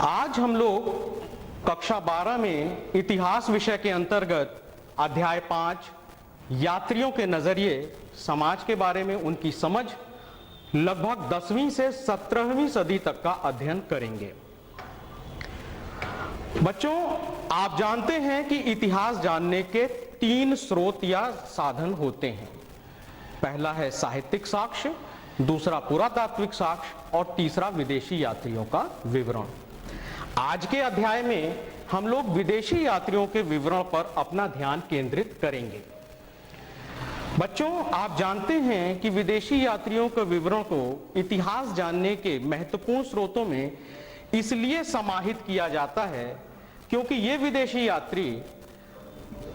आज हम लोग कक्षा 12 में इतिहास विषय के अंतर्गत अध्याय 5 यात्रियों के नजरिए समाज के बारे में उनकी समझ लगभग 10वीं से 17वीं सदी तक का अध्ययन करेंगे। बच्चों, आप जानते हैं कि इतिहास जानने के 3 स्रोत या साधन होते हैं। पहला है साहित्यिक साक्ष्य, दूसरा पुरातात्विक साक्ष्य और तीसरा विदेशी यात्रियों का विवरण। आज के अध्याय में हम लोग विदेशी यात्रियों के विवरण पर अपना ध्यान केंद्रित करेंगे। बच्चों, आप जानते हैं कि विदेशी यात्रियों के विवरण को इतिहास जानने के महत्वपूर्ण स्रोतों में इसलिए समाहित किया जाता है क्योंकि ये विदेशी यात्री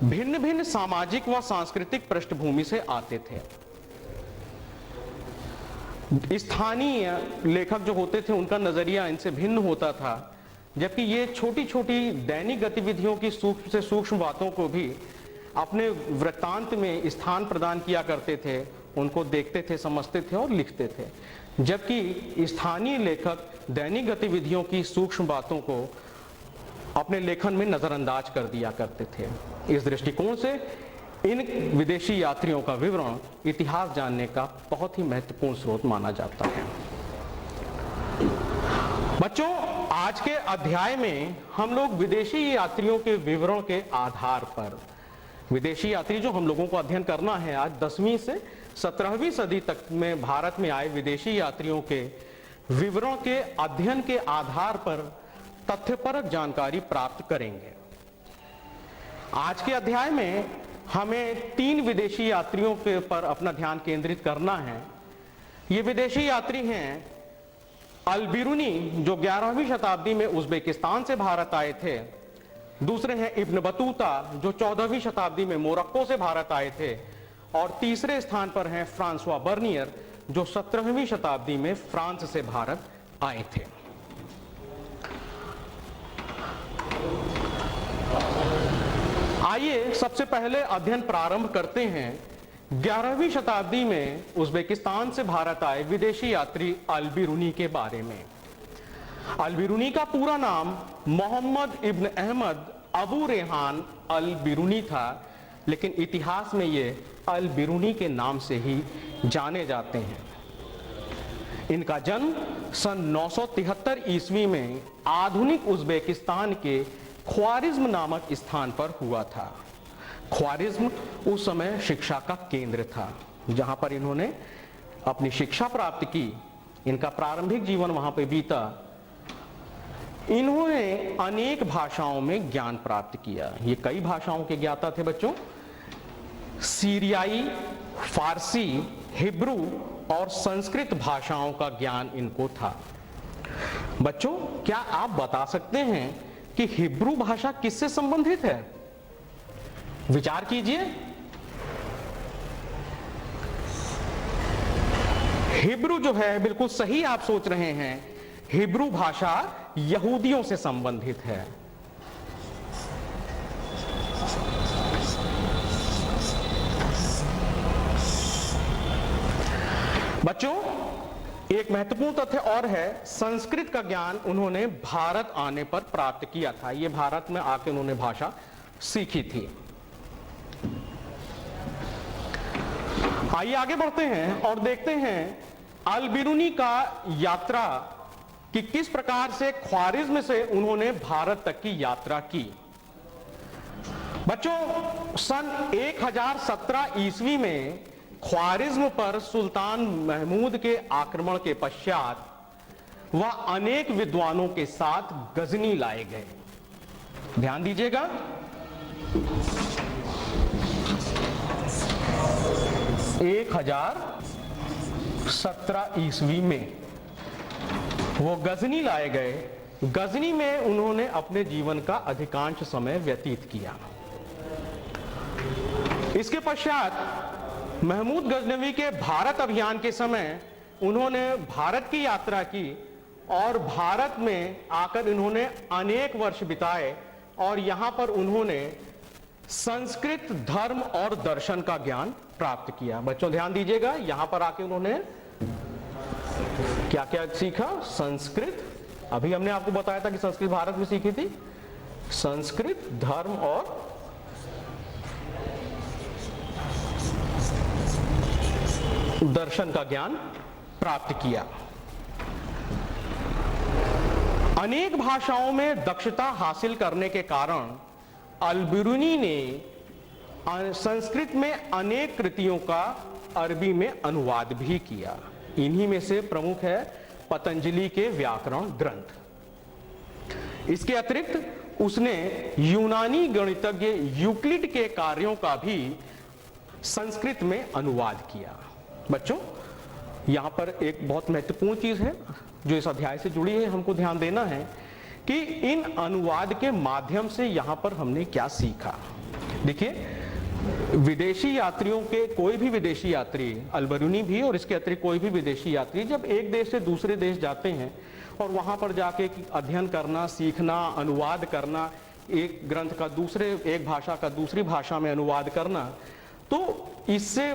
भिन्न भिन्न सामाजिक व सांस्कृतिक पृष्ठभूमि से आते थे। स्थानीय लेखक जो होते थे उनका नजरिया इनसे भिन्न होता था, जबकि ये छोटी छोटी दैनिक गतिविधियों की सूक्ष्म से सूक्ष्म बातों को भी अपने वृत्तांत में स्थान प्रदान किया करते थे, उनको देखते थे, समझते थे और लिखते थे। जबकि स्थानीय लेखक दैनिक गतिविधियों की सूक्ष्म बातों को अपने लेखन में नजरअंदाज कर दिया करते थे। इस दृष्टिकोण से इन विदेशी यात्रियों का विवरण इतिहास जानने का बहुत ही महत्वपूर्ण स्रोत माना जाता है। बच्चों, आज के अध्याय में हम लोग विदेशी यात्रियों के विवरण के आधार पर, विदेशी यात्री जो हम लोगों को अध्ययन करना है आज 10वीं से 17वीं सदी तक में भारत में आए विदेशी यात्रियों के विवरण के अध्ययन के आधार पर तथ्यपरक जानकारी प्राप्त करेंगे। आज के अध्याय में हमें 3 विदेशी यात्रियों के पर अपना ध्यान केंद्रित करना है। ये विदेशी यात्री हैं अल-बिरूनी, जो 11वीं शताब्दी में उज्बेकिस्तान से भारत आए थे। दूसरे हैं इब्न बतूता, जो 14वीं शताब्दी में मोरक्को से भारत आए थे। और तीसरे स्थान पर हैं फ्रांसवा बर्नियर, जो 17वीं शताब्दी में फ्रांस से भारत आए थे। आइए सबसे पहले अध्ययन प्रारंभ करते हैं 11वीं शताब्दी में उज्बेकिस्तान से भारत आए विदेशी यात्री अल-बिरूनी के बारे में। अल-बिरूनी का पूरा नाम मोहम्मद इब्न अहमद अबू रेहान अल-बिरूनी था, लेकिन इतिहास में ये अल-बिरूनी के नाम से ही जाने जाते हैं। इनका जन्म सन 973 ईस्वी में आधुनिक उज्बेकिस्तान के ख्वारिज्म नामक स्थान पर हुआ था। ख्वारिज्म उस समय शिक्षा का केंद्र था, जहां पर इन्होंने अपनी शिक्षा प्राप्त की। इनका प्रारंभिक जीवन वहां पर बीता। इन्होंने अनेक भाषाओं में ज्ञान प्राप्त किया। ये कई भाषाओं के ज्ञाता थे बच्चों। सीरियाई, फारसी, हिब्रू और संस्कृत भाषाओं का ज्ञान इनको था। बच्चों, क्या आप बता सकते हैं कि हिब्रू भाषा किससे संबंधित है? विचार कीजिए। हिब्रू जो है, बिल्कुल सही आप सोच रहे हैं, हिब्रू भाषा यहूदियों से संबंधित है। बच्चों, एक महत्वपूर्ण तथ्य और है, संस्कृत का ज्ञान उन्होंने भारत आने पर प्राप्त किया था। ये भारत में आके उन्होंने भाषा सीखी थी। आइए आगे बढ़ते हैं और देखते हैं अल-बिरूनी का यात्रा कि किस प्रकार से ख्वारिज्म से उन्होंने भारत तक की यात्रा की। बच्चों, सन 1017 ईस्वी में ख्वारिज्म पर सुल्तान महमूद के आक्रमण के पश्चात वह अनेक विद्वानों के साथ गजनी लाए गए। ध्यान दीजिएगा। 1017 ईस्वी में वो गजनी लाए गए। गजनी में उन्होंने अपने जीवन का अधिकांश समय व्यतीत किया। इसके पश्चात महमूद गजनवी के भारत अभियान के समय उन्होंने भारत की यात्रा की और भारत में आकर इन्होंने अनेक वर्ष बिताए और यहां पर उन्होंने संस्कृत धर्म और दर्शन का ज्ञान प्राप्त किया। बच्चों ध्यान दीजिएगा, यहां पर आके उन्होंने क्या क्या सीखा? संस्कृत अभी हमने आपको बताया था कि संस्कृत भारत में सीखी थी, संस्कृत धर्म और दर्शन का ज्ञान प्राप्त किया। अनेक भाषाओं में दक्षता हासिल करने के कारण अल-बिरूनी ने संस्कृत में अनेक कृतियों का अरबी में अनुवाद भी किया। इन्हीं में से प्रमुख है पतंजलि के व्याकरण ग्रंथ। इसके अतिरिक्त उसने यूनानी गणितज्ञ यूक्लिड के कार्यों का भी संस्कृत में अनुवाद किया। बच्चों, यहां पर एक बहुत महत्वपूर्ण चीज है जो इस अध्याय से जुड़ी है, हमको ध्यान देना है कि इन अनुवाद के माध्यम से यहां पर हमने क्या सीखा। देखिए, विदेशी यात्रियों के, कोई भी विदेशी यात्री, अल-बिरूनी भी और इसके अतिरिक्त कोई भी विदेशी यात्री जब एक देश से दूसरे देश जाते हैं और वहां पर जाके अध्ययन करना, सीखना, अनुवाद करना, एक ग्रंथ का दूसरे, एक भाषा का दूसरी भाषा में अनुवाद करना, तो इससे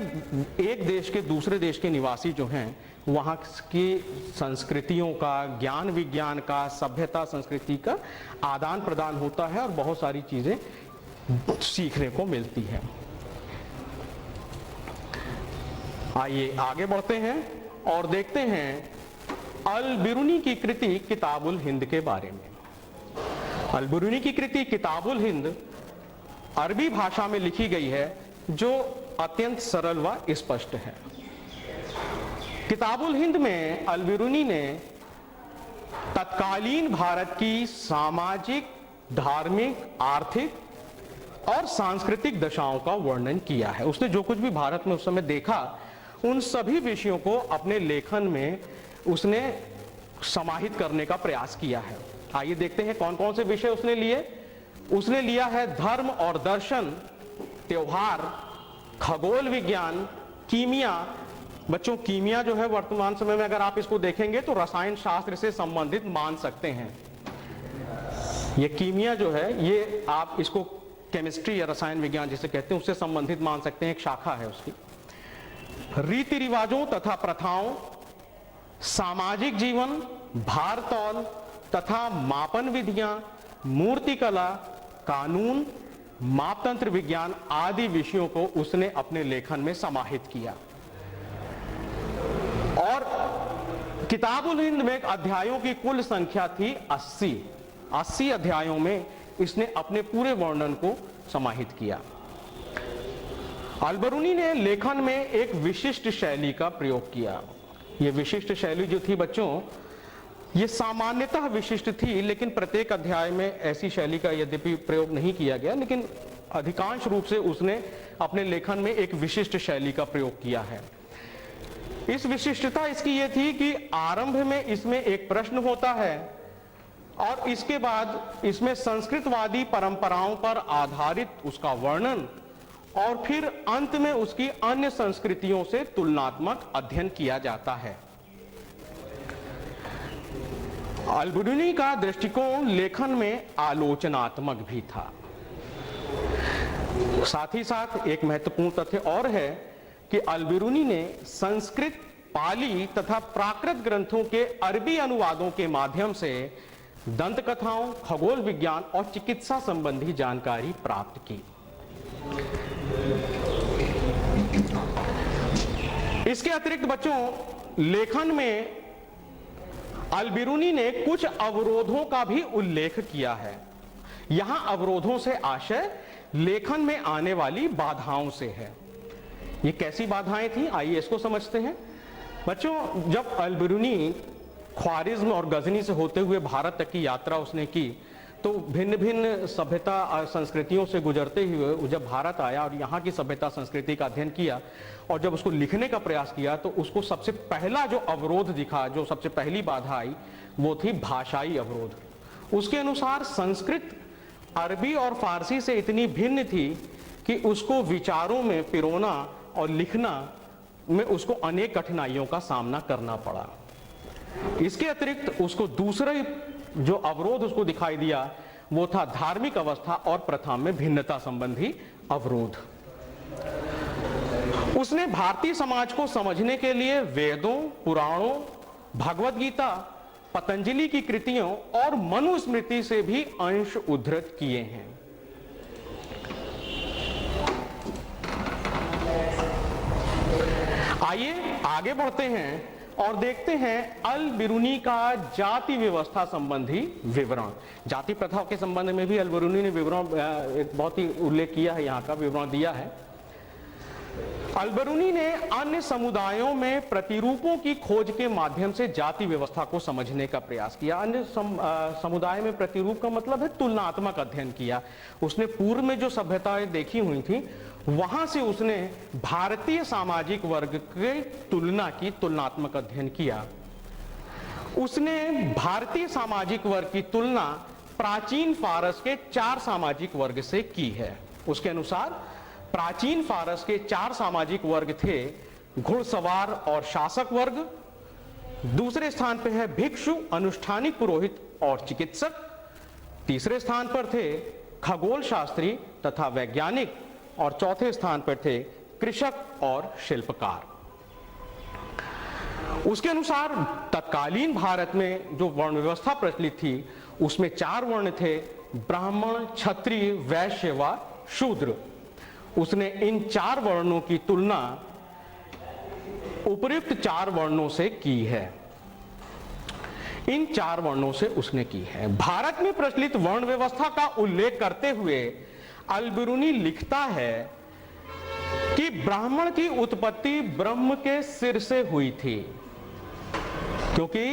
एक देश के दूसरे देश के निवासी जो हैं वहाँ की संस्कृतियों का, ज्ञान विज्ञान का, सभ्यता संस्कृति का आदान प्रदान होता है और बहुत सारी चीजें सीखने को मिलती है। आइए आगे बढ़ते हैं और देखते हैं अल-बिरूनी की कृति किताबुल हिंद के बारे में। अल-बिरूनी की कृति किताबुल हिंद अरबी भाषा में लिखी गई है जो अत्यंत सरल व स्पष्ट है। किताबुल हिंद में अल-बिरूनी ने तत्कालीन भारत की सामाजिक, धार्मिक, आर्थिक और सांस्कृतिक दशाओं का वर्णन किया है। उसने जो कुछ भी भारत में उस समय देखा, उन सभी विषयों को अपने लेखन में उसने समाहित करने का प्रयास किया है। आइए देखते हैं कौन कौन से विषय उसने लिए। उसने लिया है धर्म और दर्शन, त्योहार, खगोल विज्ञान, कीमिया। बच्चों, कीमिया जो है वर्तमान समय में अगर आप इसको देखेंगे तो रसायन शास्त्र से संबंधित मान सकते हैं। ये कीमिया जो है, ये आप इसको केमिस्ट्री या रसायन विज्ञान जिसे कहते हैं उससे संबंधित मान सकते हैं, एक शाखा है उसकी। रीति रिवाजों तथा प्रथाओं, सामाजिक जीवन, भारतौल तथा मापन विधियां, मूर्तिकला, कानून, मापतंत्र विज्ञान आदि विषयों को उसने अपने लेखन में समाहित किया। और किताबुल हिंद में अध्यायों की कुल संख्या थी 80 अध्यायों में इसने अपने पूरे वर्णन को समाहित किया। अल-बिरूनी ने लेखन में एक विशिष्ट शैली का प्रयोग किया। यह विशिष्ट शैली जो थी बच्चों, ये सामान्यतः विशिष्ट थी, लेकिन प्रत्येक अध्याय में ऐसी शैली का यद्यपि प्रयोग नहीं किया गया, लेकिन अधिकांश रूप से उसने अपने लेखन में एक विशिष्ट शैली का प्रयोग किया है। इस विशिष्टता इसकी ये थी कि आरंभ में इसमें एक प्रश्न होता है और इसके बाद इसमें संस्कृतवादी परंपराओं पर आधारित उसका वर्णन और फिर अंत में उसकी अन्य संस्कृतियों से तुलनात्मक अध्ययन किया जाता है। अल-बिरूनी का दृष्टिकोण लेखन में आलोचनात्मक भी था। साथ ही साथ एक महत्वपूर्ण तथ्य और है कि अल-बिरूनी ने संस्कृत, पाली तथा प्राकृत ग्रंथों के अरबी अनुवादों के माध्यम से दंत कथाओं, खगोल विज्ञान और चिकित्सा संबंधी जानकारी प्राप्त की। इसके अतिरिक्त बच्चों, लेखन में अल-बिरूनी ने कुछ अवरोधों का भी उल्लेख किया है। यहां अवरोधों से आशय लेखन में आने वाली बाधाओं से है। ये कैसी बाधाएं थी, आइए इसको समझते हैं। बच्चों, जब अल-बिरूनी ख्वारिज्म और गजनी से होते हुए भारत तक की यात्रा उसने की, तो भिन्न भिन्न सभ्यता संस्कृतियों से गुजरते हुए जब भारत आया और यहाँ की सभ्यता संस्कृति का अध्ययन किया और जब उसको लिखने का प्रयास किया, तो उसको सबसे पहला जो अवरोध दिखा, जो सबसे पहली बाधा आई, वो थी भाषाई अवरोध। उसके अनुसार संस्कृत अरबी और फारसी से इतनी भिन्न थी कि उसको विचारों में पिरोना और लिखना में उसको अनेक कठिनाइयों का सामना करना पड़ा। इसके अतिरिक्त उसको दूसरे जो अवरोध उसको दिखाई दिया वो था धार्मिक अवस्था और प्रथा में भिन्नता संबंधी अवरोध। उसने भारतीय समाज को समझने के लिए वेदों, पुराणों, भगवत गीता पतंजलि की कृतियों और मनुस्मृति से भी अंश उद्धृत किए हैं। आइए आगे बढ़ते हैं और देखते हैं अल बिरूनी का जाति व्यवस्था संबंधी विवरण। जाति प्रथा के संबंध में भी अल बिरूनी ने विवरण एक बहुत ही उल्लेख किया है, यहाँ का विवरण दिया है। अल बिरूनी ने अन्य समुदायों में प्रतिरूपों की खोज के माध्यम से जाति व्यवस्था को समझने का प्रयास किया। अन्य समुदाय में प्रतिरूप का मतलब है तुलनात्मक अध्ययन किया। उसने पूर्व में जो सभ्यताएं देखी हुई थी वहां से उसने भारतीय सामाजिक वर्ग के तुलना की तुलनात्मक अध्ययन किया। उसने भारतीय सामाजिक वर्ग की तुलना प्राचीन फारस के 4 सामाजिक वर्ग से की है। उसके अनुसार प्राचीन फारस के 4 सामाजिक वर्ग थे घुड़सवार और शासक वर्ग, दूसरे स्थान पर है भिक्षु, अनुष्ठानिक पुरोहित और चिकित्सक, तीसरे स्थान पर थे खगोल शास्त्री तथा वैज्ञानिक और चौथे स्थान पर थे कृषक और शिल्पकार। उसके अनुसार तत्कालीन भारत में जो वर्ण व्यवस्था प्रचलित थी उसमें 4 वर्ण थे, ब्राह्मण, क्षत्रिय, वैश्य व शूद्र। उसने इन 4 वर्णों की तुलना उपयुक्त 4 वर्णों से की है। इन 4 वर्णों से उसने की है। भारत में प्रचलित वर्ण व्यवस्था का उल्लेख करते हुए अल बिरूनी लिखता है कि ब्राह्मण की उत्पत्ति ब्रह्म के सिर से हुई थी, क्योंकि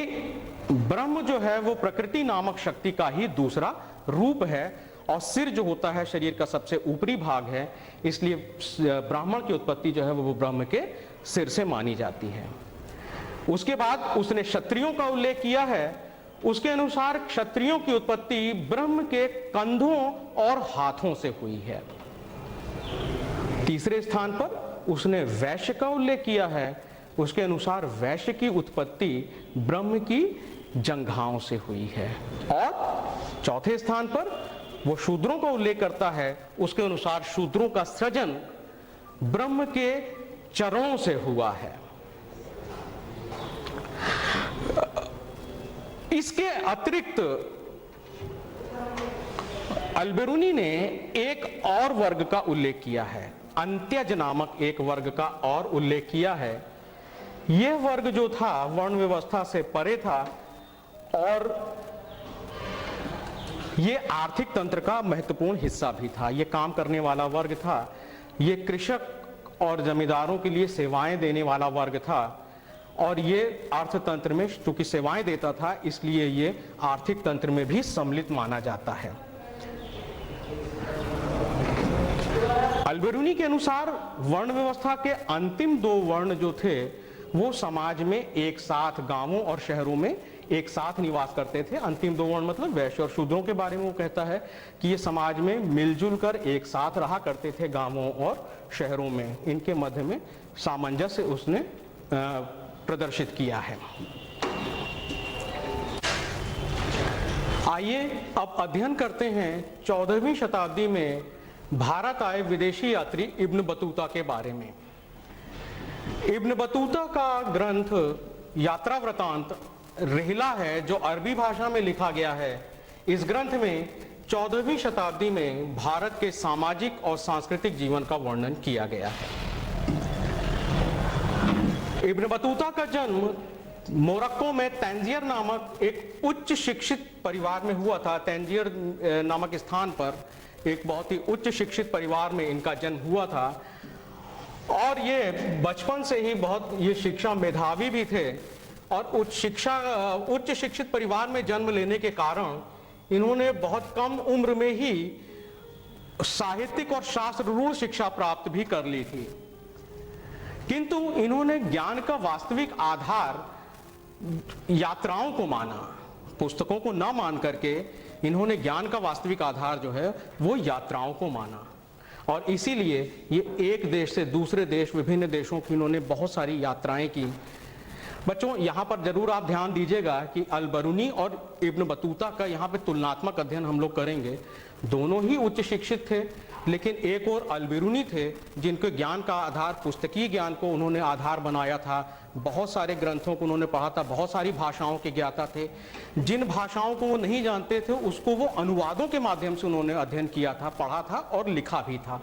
ब्रह्म जो है वो प्रकृति नामक शक्ति का ही दूसरा रूप है और सिर जो होता है शरीर का सबसे ऊपरी भाग है, इसलिए ब्राह्मण की उत्पत्ति जो है वो ब्रह्म के सिर से मानी जाती है। उसके बाद उसने क्षत्रियों का उल्लेख किया है। उसके अनुसार क्षत्रियों की उत्पत्ति ब्रह्म के कंधों और हाथों से हुई है। तीसरे स्थान पर उसने वैश्य का उल्लेख किया है। उसके अनुसार वैश्य की उत्पत्ति ब्रह्म की जंघाओं से हुई है। और चौथे स्थान पर वो शूद्रों का उल्लेख करता है। उसके अनुसार शूद्रों का सृजन ब्रह्म के चरणों से हुआ है। इसके अतिरिक्त अल बिरूनी ने एक और वर्ग का उल्लेख किया है, अंत्यज नामक एक वर्ग का और उल्लेख किया है। यह वर्ग जो था वर्ण व्यवस्था से परे था और यह आर्थिक तंत्र का महत्वपूर्ण हिस्सा भी था। यह काम करने वाला वर्ग था। यह कृषक और जमींदारों के लिए सेवाएं देने वाला वर्ग था और ये अर्थतंत्र में चूंकि सेवाएं देता था इसलिए ये आर्थिक तंत्र में भी सम्मिलित माना जाता है। अल बिरूनी के अनुसार वर्ण व्यवस्था के अंतिम 2 वर्ण जो थे वो समाज में एक साथ गांवों और शहरों में एक साथ निवास करते थे। अंतिम 2 वर्ण मतलब वैश्य और शूद्रों के बारे में वो कहता है कि ये समाज में मिलजुल कर एक साथ रहा करते थे गांवों और शहरों में। इनके मध्य में सामंजस्य उसने प्रदर्शित किया है। आइए अब अध्ययन करते हैं 14वीं शताब्दी में भारत आए विदेशी यात्री इब्न बतूता के बारे में। इब्न बतूता का ग्रंथ यात्रा वृतांत रिहला है जो अरबी भाषा में लिखा गया है। इस ग्रंथ में 14वीं शताब्दी में भारत के सामाजिक और सांस्कृतिक जीवन का वर्णन किया गया है। इब्न बतूता का जन्म मोरक्को में तंजीर नामक एक उच्च शिक्षित परिवार में हुआ था। तंजीर नामक स्थान पर एक बहुत ही उच्च शिक्षित परिवार में इनका जन्म हुआ था और ये बचपन से ही बहुत ये शिक्षा मेधावी भी थे और उच्च शिक्षित परिवार में जन्म लेने के कारण इन्होंने बहुत कम उम्र में ही साहित्यिक और शास्त्ररूढ़ शिक्षा प्राप्त भी कर ली थी, किंतु इन्होंने ज्ञान का वास्तविक आधार यात्राओं को माना। पुस्तकों को न मान करके इन्होंने ज्ञान का वास्तविक आधार जो है वो यात्राओं को माना और इसीलिए ये एक देश से दूसरे देश, विभिन्न देशों की इन्होंने बहुत सारी यात्राएं की। बच्चों यहाँ पर जरूर आप ध्यान दीजिएगा कि अल-बरूनी और इब्न बतूता का यहाँ पे तुलनात्मक अध्ययन हम लोग करेंगे। दोनों ही उच्च शिक्षित थे, लेकिन एक और अल-बरूनी थे जिनके ज्ञान का आधार पुस्तकीय ज्ञान को उन्होंने आधार बनाया था, बहुत सारे ग्रंथों को उन्होंने पढ़ा था, बहुत सारी भाषाओं के ज्ञाता थे। जिन भाषाओं को वो नहीं जानते थे उसको वो अनुवादों के माध्यम से उन्होंने अध्ययन किया था, पढ़ा था और लिखा भी था।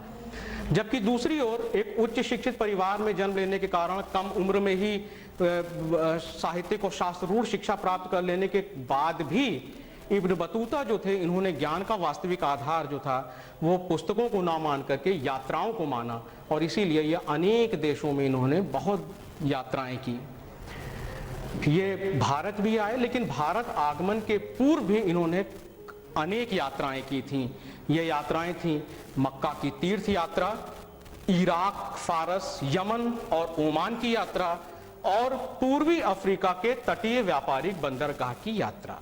जबकि दूसरी ओर एक उच्च शिक्षित परिवार में जन्म लेने के कारण कम उम्र में ही साहित्य को शास्त्रूढ़ शिक्षा प्राप्त कर लेने के बाद भी इब्न बतूता जो थे, इन्होंने ज्ञान का वास्तविक आधार जो था वो पुस्तकों को ना मान करके यात्राओं को माना, और इसीलिए ये अनेक देशों में इन्होंने बहुत यात्राएं की। ये भारत भी आए, लेकिन भारत आगमन के पूर्व भी इन्होंने अनेक यात्राएं की थीं। ये यात्राएं थीं मक्का की तीर्थ यात्रा, इराक, फारस, यमन और ओमान की यात्रा, और पूर्वी अफ्रीका के तटीय व्यापारिक बंदरगाह की यात्रा।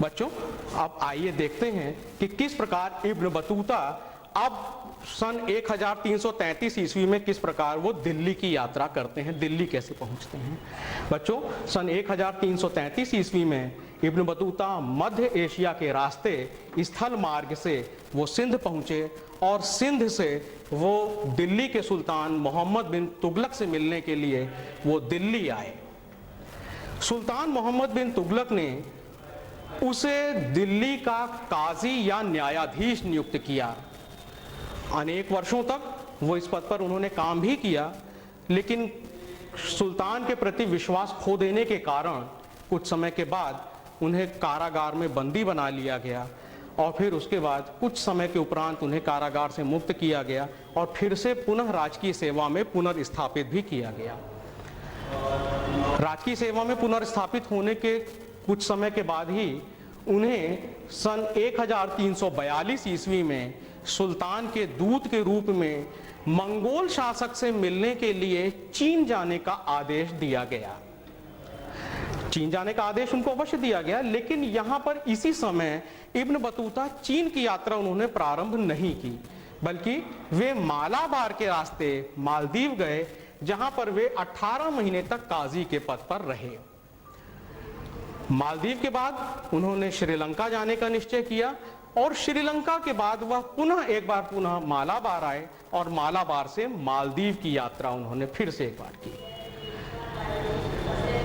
बच्चों, अब आइए देखते हैं कि किस प्रकार इब्न बतूता अब सन 1333 ईस्वी में किस प्रकार वो दिल्ली की यात्रा करते हैं, दिल्ली कैसे पहुंचते हैं। बच्चों, सन 1333 ईस्वी में इब्न बतूता मध्य एशिया के रास्ते स्थल मार्ग से वो सिंध पहुंचे, और सिंध से वो दिल्ली के सुल्तान मोहम्मद बिन तुगलक से मिलने के लिए वो दिल्ली आए। सुल्तान मोहम्मद बिन तुगलक ने उसे दिल्ली का काजी या न्यायाधीश नियुक्त किया। अनेक वर्षों तक वो इस पद पर उन्होंने काम भी किया, लेकिन सुल्तान के प्रति विश्वास खो देने के कारण कुछ समय के बाद उन्हें कारागार में बंदी बना लिया गया, और फिर उसके बाद कुछ समय के उपरांत उन्हें कारागार से मुक्त किया गया और फिर से पुनः राजकीय सेवा में पुनर्स्थापित भी किया गया। राजकीय सेवा में पुनर्स्थापित होने के कुछ समय के बाद ही उन्हें सन 1342 ईस्वी में सुल्तान के दूत के रूप में मंगोल शासक से मिलने के लिए चीन जाने का आदेश दिया गया। चीन जाने का आदेश उनको अवश्य दिया गया, लेकिन यहां पर इसी समय इब्न बतूता चीन की यात्रा उन्होंने प्रारंभ नहीं की, बल्कि वे मालाबार के रास्ते मालदीव गए, जहां पर वे 18 महीने तक काजी के पद पर रहे। मालदीव के बाद उन्होंने श्रीलंका जाने का निश्चय किया, और श्रीलंका के बाद वह पुनः मालाबार आए, और मालाबार से मालदीव की यात्रा उन्होंने फिर से एक बार की।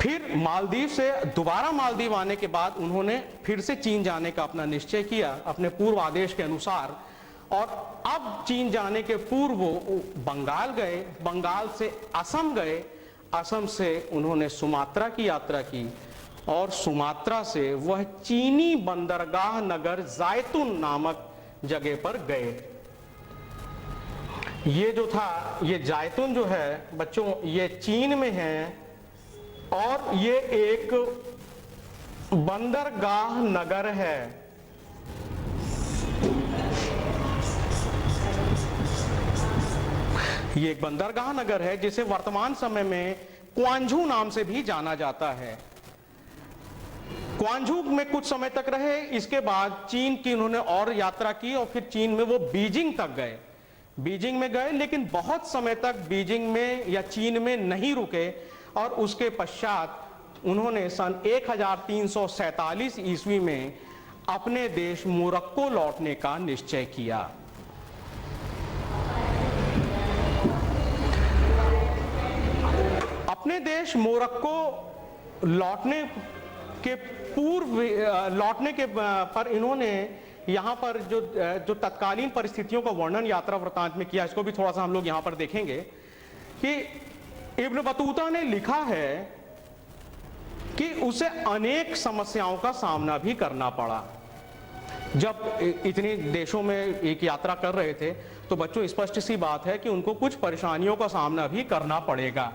फिर मालदीव से दोबारा मालदीव आने के बाद उन्होंने फिर से चीन जाने का अपना निश्चय किया अपने पूर्व आदेश के अनुसार, और अब चीन जाने के पूर्व वो बंगाल गए, बंगाल से असम गए, असम से उन्होंने सुमात्रा की यात्रा की, और सुमात्रा से वह चीनी बंदरगाह नगर जायतून नामक जगह पर गए। ये जो था, ये जायतून जो है बच्चों, ये चीन में है, और ये एक बंदरगाह नगर है। ये एक बंदरगाह नगर है जिसे वर्तमान समय में क्वांझू नाम से भी जाना जाता है। क्वांझू में कुछ समय तक रहे, इसके बाद चीन की उन्होंने और यात्रा की, और फिर चीन में वो बीजिंग तक गए। बीजिंग में गए, लेकिन बहुत समय तक बीजिंग में या चीन में नहीं रुके, और उसके पश्चात उन्होंने सन 1347 ईस्वी में अपने देश मोरक्को लौटने का निश्चय किया। अपने देश मोरक्को लौटने के पर इन्होंने यहाँ पर जो तत्कालीन परिस्थितियों का वर्णन यात्रा वृत्तांत में किया, इसको भी थोड़ा सा हम लोग यहाँ पर देखेंगे कि इब्न बतूता ने लिखा है कि उसे अनेक समस्याओं का सामना भी करना पड़ा। जब इतने देशों में एक यात्रा कर रहे थे, तो बच्चों स्पष्ट सी बात है कि उनको कुछ परेशानियों का सामना भी करना पड़ेगा।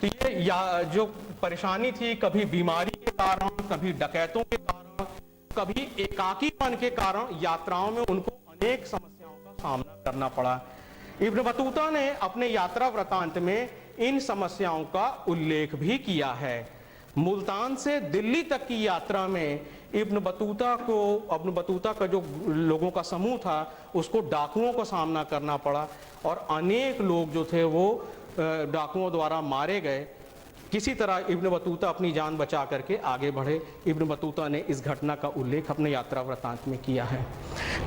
तो ये जो परेशानी थी, कभी बीमारी के कारण, कभी डकैतों के कारण, कभी एकाकीपन के कारण, यात्राओं में उनको अनेक समस्याओं का सामना करना पड़ा। इब्न बतूता ने अपने यात्रा वृत्तांत में इन समस्याओं का उल्लेख भी किया है। मुल्तान से दिल्ली तक की यात्रा में इब्न बतूता का जो लोगों का समूह था, उसको डाकुओं का सामना करना पड़ा, और अनेक लोग जो थे वो डाकुओं द्वारा मारे गए। किसी तरह इब्न बतूता अपनी जान बचा करके आगे बढ़े। इब्न बतूता ने इस घटना का उल्लेख अपने यात्रा वृत्तांत में किया है।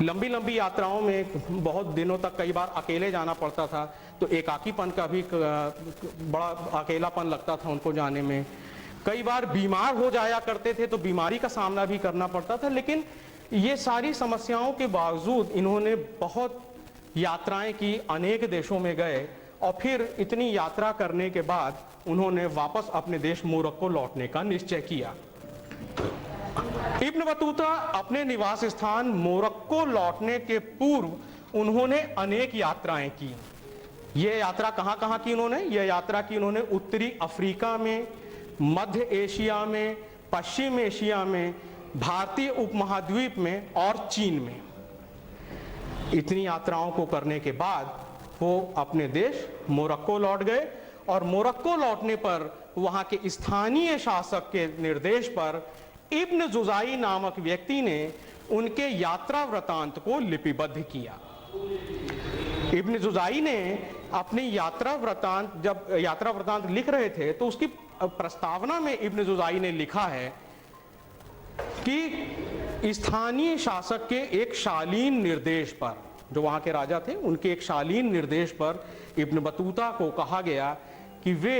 लंबी लंबी यात्राओं में बहुत दिनों तक कई बार अकेले जाना पड़ता था, तो एकाकीपन का भी बड़ा अकेलापन लगता था उनको जाने में। कई बार बीमार हो जाया करते थे तो बीमारी का सामना भी करना पड़ता था, लेकिन ये सारी समस्याओं के बावजूद इन्होंने बहुत यात्राएं की, अनेक देशों में गए और फिर इतनी यात्रा करने के बाद उन्होंने वापस अपने देश मोरक्को लौटने का निश्चय किया। इब्न बतूता अपने निवास स्थान मोरक्को लौटने के पूर्व उन्होंने अनेक यात्राएं की। ये यात्रा कहां की उन्होंने? ये यात्रा की उन्होंने उत्तरी अफ्रीका में, मध्य एशिया में, पश्चिम एशिया में, भारतीय उपमहाद्वीप में और चीन में। इतनी यात्राओं को करने के बाद वो अपने देश मोरक्को लौट गए और मोरक्को लौटने पर वहां के स्थानीय शासक के निर्देश पर इब्न जुज़ाई नामक व्यक्ति ने उनके यात्रा वृतांत को लिपिबद्ध किया। इब्न जुज़ाई ने अपनी यात्रा वृतांत, जब यात्रा वृतांत लिख रहे थे तो उसकी प्रस्तावना में इब्न जुज़ाई ने लिखा है कि स्थानीय शासक के एक शालीन निर्देश पर, जो वहां के राजा थे उनके एक शालीन निर्देश पर इब्न बतूता को कहा गया कि वे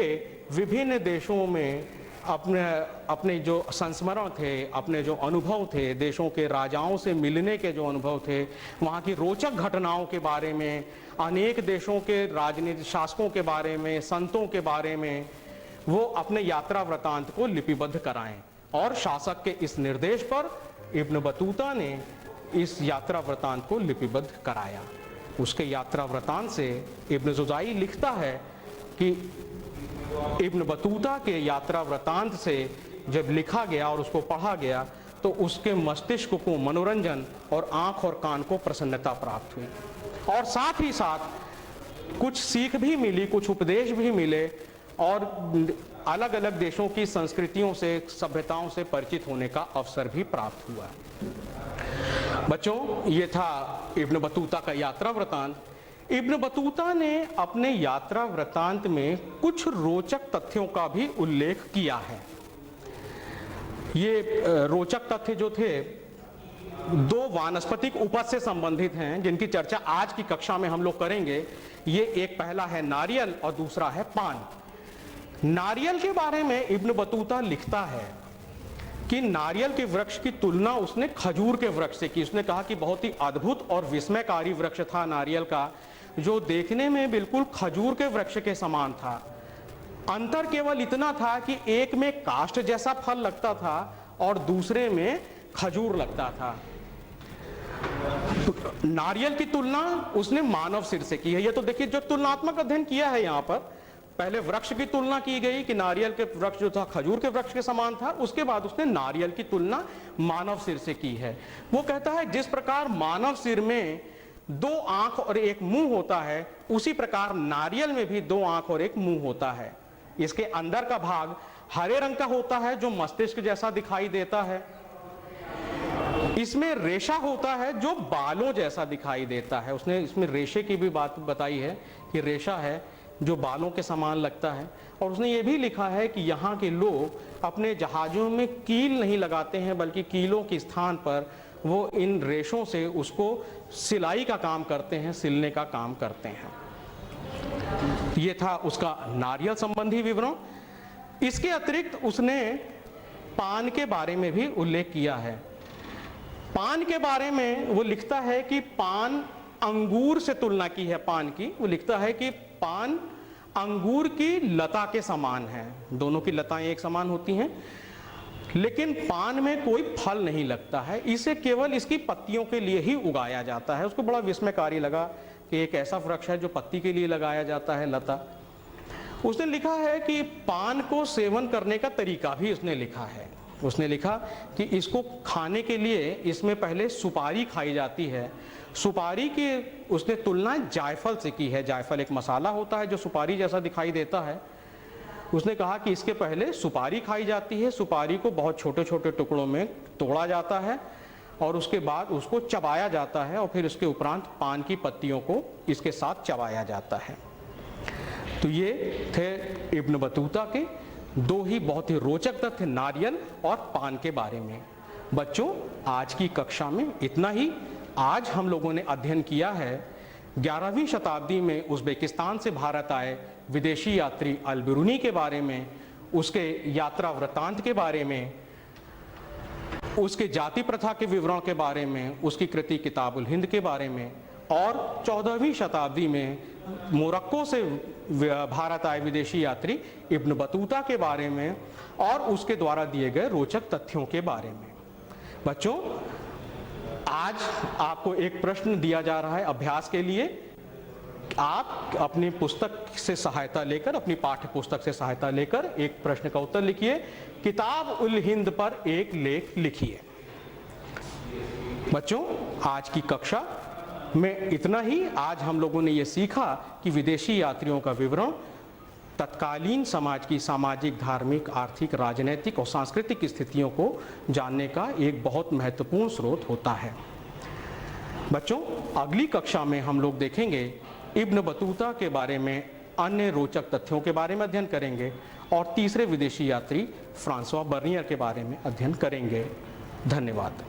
विभिन्न देशों में अपने जो संस्मरण थे, अपने जो अनुभव थे, देशों के राजाओं से मिलने के जो अनुभव थे, वहाँ की रोचक घटनाओं के बारे में, अनेक देशों के राजनीतिक शासकों के बारे में, संतों के बारे में वो अपने यात्रा वृतांत को लिपिबद्ध कराएं। और शासक के इस निर्देश पर इब्न बतूता ने इस यात्रा वृतांत को लिपिबद्ध कराया। उसके यात्रा वृतांत से इब्न जुज़ाई लिखता है कि इब्न बतूता के यात्रा वृतांत से जब लिखा गया और उसको पढ़ा गया तो उसके मस्तिष्क को मनोरंजन और आंख और कान को प्रसन्नता प्राप्त हुई, और साथ ही साथ कुछ सीख भी मिली, कुछ उपदेश भी मिले और अलग अलग देशों की संस्कृतियों से, सभ्यताओं से परिचित होने का अवसर भी प्राप्त हुआ। बच्चों, ये था इब्न बतूता का यात्रा वृतांत। इब्न बतूता ने अपने यात्रा वृतांत में कुछ रोचक तथ्यों का भी उल्लेख किया है। ये रोचक तथ्य जो थे दो वानस्पतिक उपज से संबंधित हैं, जिनकी चर्चा आज की कक्षा में हम लोग करेंगे। ये एक पहला है नारियल और दूसरा है पान। नारियल के बारे में इब्न बतूता लिखता है कि नारियल के वृक्ष की तुलना उसने खजूर के वृक्ष से की। उसने कहा कि बहुत ही अद्भुत और विस्मयकारी वृक्ष था नारियल का, जो देखने में बिल्कुल खजूर के वृक्ष के समान था। अंतर केवल इतना था कि एक में काष्ठ जैसा फल लगता था और दूसरे में खजूर लगता था। नारियल की तुलना उसने मानव सिर से की है। ये तो देखिए जो तुलनात्मक अध्ययन किया है यहाँ पर, पहले वृक्ष की तुलना की गई कि नारियल के वृक्ष जो था खजूर के वृक्ष के समान था, उसके बाद उसने नारियल की तुलना मानव सिर से की है। वो कहता है जिस प्रकार मानव सिर में दो आंख और एक मुंह होता है, उसी प्रकार नारियल में भी दो आंख और एक मुंह होता है। इसके अंदर का भाग हरे रंग का होता है जो मस्तिष्क जैसा दिखाई देता है। इसमें रेशा होता है जो बालों जैसा दिखाई देता है। उसने इसमें रेशे की भी बात बताई है कि रेशा है जो बालों के समान लगता है। और उसने ये भी लिखा है कि यहाँ के लोग अपने जहाज़ों में कील नहीं लगाते हैं, बल्कि कीलों के स्थान पर वो इन रेशों से उसको सिलाई का काम करते हैं, सिलने का काम करते हैं। ये था उसका नारियल संबंधी विवरण। इसके अतिरिक्त उसने पान के बारे में भी उल्लेख किया है। पान के बारे में वो लिखता है कि पान अंगूर से तुलना की है पान की। वो लिखता है कि पान अंगूर की लता के समान है। दोनों की लताएं एक समान होती हैं, लेकिन पान में कोई फल नहीं लगता है। इसे केवल इसकी पत्तियों के लिए ही उगाया जाता है। उसको बड़ा विस्मयकारी लगा कि एक ऐसा वृक्ष है जो पत्ती के लिए लगाया जाता है, लता। उसने लिखा है कि पान को सेवन करने का तरीका भी उसने लिखा है। उसने लिखा कि इसको खाने के लिए इसमें पहले सुपारी खाई जाती है। सुपारी की उसने तुलना जायफल से की है। जायफल एक मसाला होता है जो सुपारी जैसा दिखाई देता है। उसने कहा कि इसके पहले सुपारी खाई जाती है। सुपारी को बहुत छोटे छोटे टुकड़ों में तोड़ा जाता है और उसके बाद उसको चबाया जाता है और फिर उसके उपरांत पान की पत्तियों को इसके साथ चबाया जाता है। तो ये थे इब्न बतूता के दो ही बहुत ही रोचक तथ्य नारियल और पान के बारे में। बच्चों, आज की कक्षा में इतना ही। आज हम लोगों ने अध्ययन किया है 11वीं शताब्दी में उज़्बेकिस्तान से भारत आए विदेशी यात्री अल-बिरूनी के बारे में, उसके यात्रा वृत्तांत के बारे में, उसके जाति प्रथा के विवरण के बारे में, उसकी कृति किताबुल हिंद के बारे में, और 14वीं शताब्दी में मोरक्को से भारत आए विदेशी यात्री इब्न बतूता के बारे में और उसके द्वारा दिए गए रोचक तथ्यों के बारे में। बच्चों, आज आपको एक प्रश्न दिया जा रहा है अभ्यास के लिए। आप अपनी पुस्तक से सहायता लेकर, अपनी पाठ्य पुस्तक से सहायता लेकर एक प्रश्न का उत्तर लिखिए। किताब उल हिंद पर एक लेख लिखिए। बच्चों, आज की कक्षा में इतना ही। आज हम लोगों ने ये सीखा कि विदेशी यात्रियों का विवरण तत्कालीन समाज की सामाजिक, धार्मिक, आर्थिक, राजनीतिक और सांस्कृतिक स्थितियों को जानने का एक बहुत महत्वपूर्ण स्रोत होता है। बच्चों, अगली कक्षा में हम लोग देखेंगे इब्न बतूता के बारे में, अन्य रोचक तथ्यों के बारे में अध्ययन करेंगे और तीसरे विदेशी यात्री फ्रांसवा बर्नियर के बारे में अध्ययन करेंगे। धन्यवाद।